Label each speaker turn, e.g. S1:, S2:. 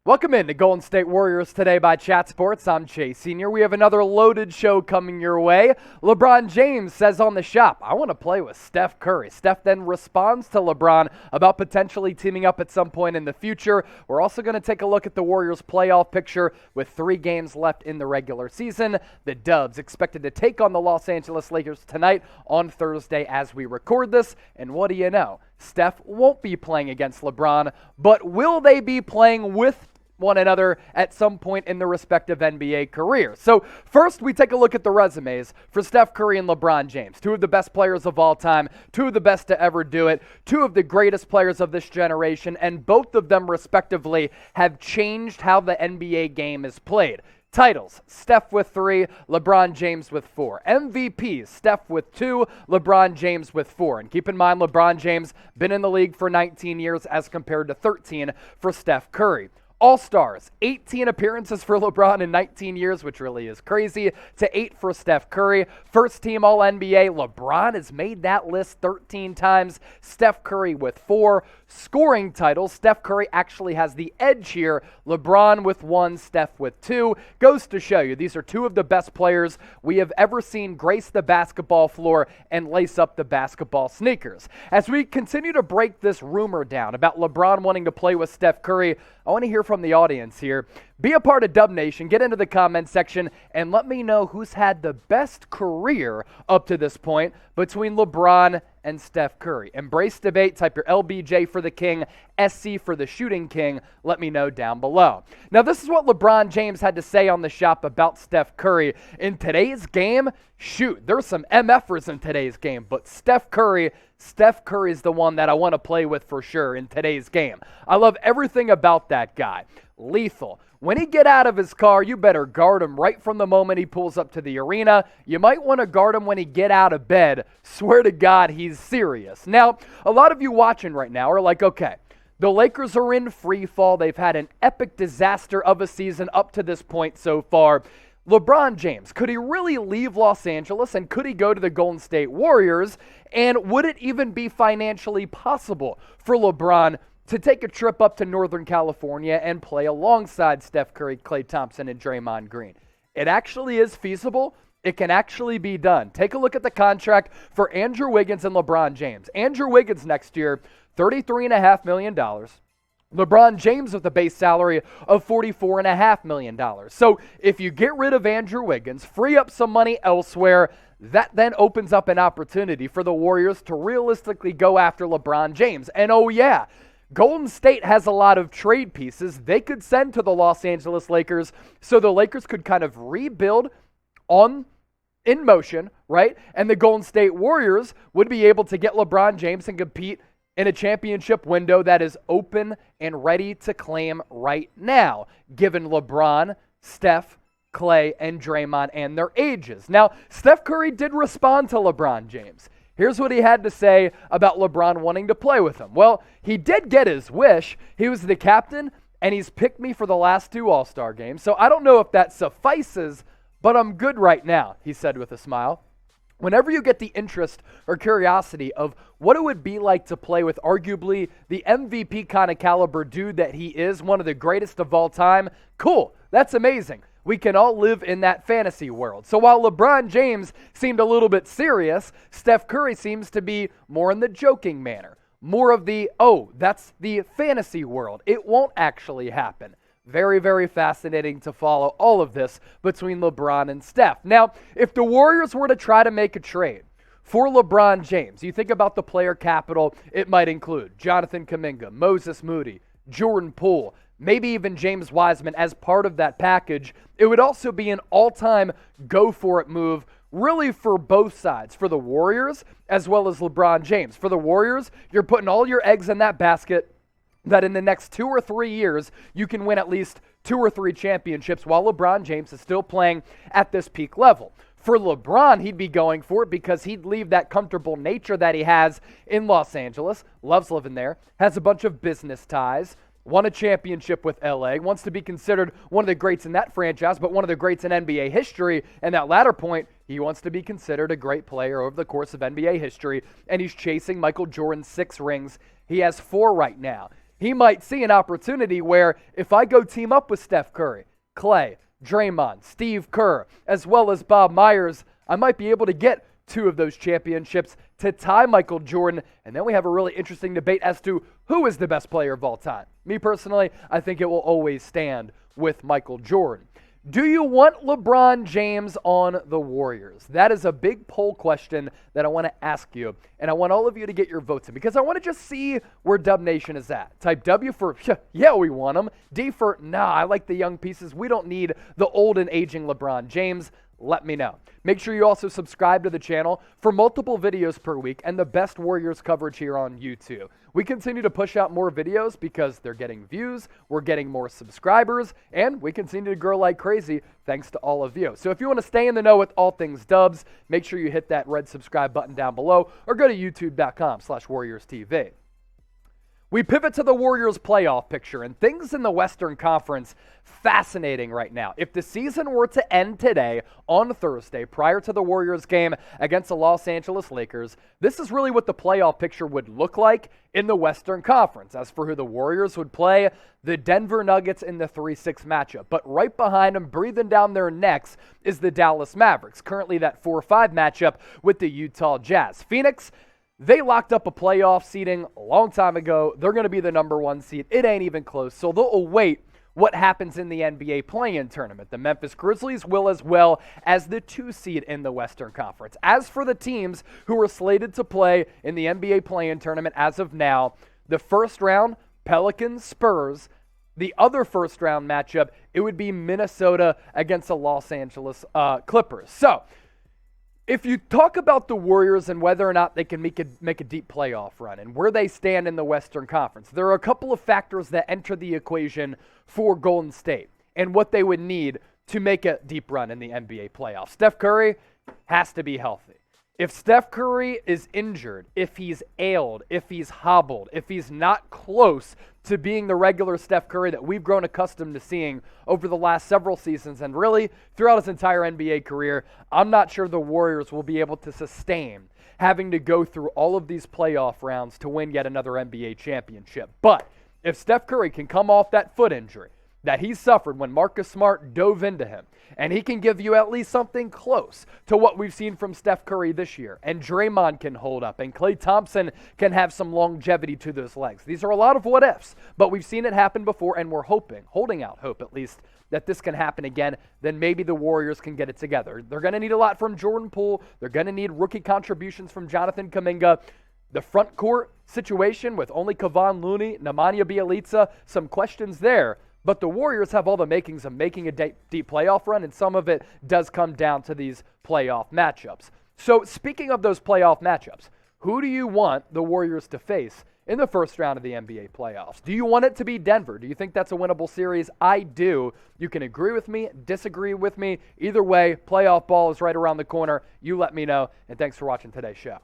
S1: Welcome in to Golden State Warriors Today by Chat Sports. I'm Chase Sr. We have another loaded show coming your way. LeBron James says on the shop, I want to play with Steph Curry. Steph then responds to LeBron about potentially teaming up at some point in the future. We're also going to take a look at the Warriors playoff picture with 3 games left in the regular season. The Dubs expected to take on the Los Angeles Lakers tonight on Thursday as we record this. And what do you know? Steph won't be playing against LeBron, but will they be playing with one another at some point in their respective NBA careers? So first, we take a look at the resumes for Steph Curry and LeBron James, 2 of the best players of all time, 2 of the best to ever do it, 2 of the greatest players of this generation, and both of them respectively have changed how the NBA game is played. Titles, Steph with 3, LeBron James with 4. MVPs, Steph with 2, LeBron James with 4. And keep in mind, LeBron James been in the league for 19 years as compared to 13 for Steph Curry. All-Stars, 18 appearances for LeBron in 19 years, which really is crazy, to 8 for Steph Curry. First team All-NBA, LeBron has made that list 13 times. Steph Curry with 4. Scoring titles, Steph Curry actually has the edge here. LeBron with 1, Steph with 2. Goes to show you, these are 2 of the best players we have ever seen grace the basketball floor and lace up the basketball sneakers. As we continue to break this rumor down about LeBron wanting to play with Steph Curry, I want to hear from the audience here. Be a part of Dub Nation. Get into the comment section and let me know who's had the best career up to this point between LeBron and Steph Curry. Embrace debate. Type your LBJ for the king, SC for the shooting king. Let me know down below. Now, this is what LeBron James had to say on the shop about Steph Curry. In today's game, shoot, there's some MFers in today's game, but Steph Curry is the one that I want to play with for sure in today's game. I love everything about that guy. Lethal. When he get out of his car, you better guard him right from the moment he pulls up to the arena. You might want to guard him when he get out of bed. Swear to God, he's serious. Now, a lot of you watching right now are like, okay, the Lakers are in free fall. They've had an epic disaster of a season up to this point so far. LeBron James, could he really leave Los Angeles and could he go to the Golden State Warriors? And would it even be financially possible for LeBron to take a trip up to Northern California and play alongside Steph Curry, Klay Thompson, and Draymond Green? It actually is feasible. It can actually be done. Take a look at the contract for Andrew Wiggins and LeBron James. Andrew Wiggins next year, $33.5 million. LeBron James with a base salary of $44.5 million. So if you get rid of Andrew Wiggins, free up some money elsewhere, that then opens up an opportunity for the Warriors to realistically go after LeBron James. And oh yeah, Golden State has a lot of trade pieces they could send to the Los Angeles Lakers so the Lakers could kind of rebuild in motion, right? And the Golden State Warriors would be able to get LeBron James and compete in a championship window that is open and ready to claim right now, given LeBron, Steph, Klay, and Draymond and their ages. Now, Steph Curry did respond to LeBron James. Here's what he had to say about LeBron wanting to play with him. Well, he did get his wish. He was the captain, and he's picked me for the last 2 All-Star games. So I don't know if that suffices, but I'm good right now, he said with a smile. Whenever you get the interest or curiosity of what it would be like to play with arguably the MVP kind of caliber dude that he is, one of the greatest of all time, cool, that's amazing. We can all live in that fantasy world. So while LeBron James seemed a little bit serious, Steph Curry seems to be more in the joking manner. More of the, oh, that's the fantasy world. It won't actually happen. Very, very fascinating to follow all of this between LeBron and Steph. Now, if the Warriors were to try to make a trade for LeBron James, you think about the player capital, it might include Jonathan Kuminga, Moses Moody, Jordan Poole, maybe even James Wiseman as part of that package. It would also be an all-time go-for-it move really for both sides, for the Warriors as well as LeBron James. For the Warriors, you're putting all your eggs in that basket that in the next 2 or 3 years, you can win at least 2 or 3 championships while LeBron James is still playing at this peak level. For LeBron, he'd be going for it because he'd leave that comfortable nature that he has in Los Angeles, loves living there, has a bunch of business ties, won a championship with LA, wants to be considered one of the greats in that franchise, but one of the greats in NBA history. And that latter point, he wants to be considered a great player over the course of NBA history, and he's chasing Michael Jordan's 6 rings. He has 4 right now. He might see an opportunity where if I go team up with Steph Curry, Klay, Draymond, Steve Kerr, as well as Bob Myers, I might be able to get 2 of those championships to tie Michael Jordan. And then we have a really interesting debate as to who is the best player of all time. Me personally, I think it will always stand with Michael Jordan. Do you want LeBron James on the Warriors? That is a big poll question that I want to ask you, and I want all of you to get your votes in because I want to just see where Dub Nation is at. Type W for, yeah, we want him. D for, nah, I like the young pieces. We don't need the old and aging LeBron James. Let me know. Make sure you also subscribe to the channel for multiple videos per week and the best Warriors coverage here on YouTube. We continue to push out more videos because they're getting views, we're getting more subscribers, and we continue to grow like crazy thanks to all of you. So if you want to stay in the know with all things Dubs, make sure you hit that red subscribe button down below or go to youtube.com/WarriorsTV. We pivot to the Warriors playoff picture, and things in the Western Conference fascinating right now. If the season were to end today on Thursday prior to the Warriors game against the Los Angeles Lakers, this is really what the playoff picture would look like in the Western Conference. As for who the Warriors would play, the Denver Nuggets in the 3-6 matchup. But right behind them, breathing down their necks, is the Dallas Mavericks, currently that 4-5 matchup with the Utah Jazz. Phoenix, they locked up a playoff seeding a long time ago. They're going to be the number 1 seed. It ain't even close. So they'll await what happens in the NBA play-in tournament. The Memphis Grizzlies will, as well as the 2 seed in the Western Conference. As for the teams who are slated to play in the NBA play-in tournament as of now, the first round, Pelicans, Spurs. The other first round matchup, it would be Minnesota against the Los Angeles Clippers. So, if you talk about the Warriors and whether or not they can make a deep playoff run and where they stand in the Western Conference, there are a couple of factors that enter the equation for Golden State and what they would need to make a deep run in the NBA playoffs. Steph Curry has to be healthy. If Steph Curry is injured, if he's ailed, if he's hobbled, if he's not close to being the regular Steph Curry that we've grown accustomed to seeing over the last several seasons and really throughout his entire NBA career, I'm not sure the Warriors will be able to sustain having to go through all of these playoff rounds to win yet another NBA championship. But if Steph Curry can come off that foot injury that he suffered when Marcus Smart dove into him, and he can give you at least something close to what we've seen from Steph Curry this year, and Draymond can hold up, and Klay Thompson can have some longevity to those legs. These are a lot of what ifs, but we've seen it happen before, and we're holding out hope at least, that this can happen again. Then maybe the Warriors can get it together. They're going to need a lot from Jordan Poole. They're going to need rookie contributions from Jonathan Kuminga. The front court situation with only Kevon Looney, Nemanja Bjelica, some questions there. But the Warriors have all the makings of making a deep playoff run, and some of it does come down to these playoff matchups. So speaking of those playoff matchups, who do you want the Warriors to face in the first round of the NBA playoffs? Do you want it to be Denver? Do you think that's a winnable series? I do. You can agree with me, disagree with me. Either way, playoff ball is right around the corner. You let me know, and thanks for watching today's show.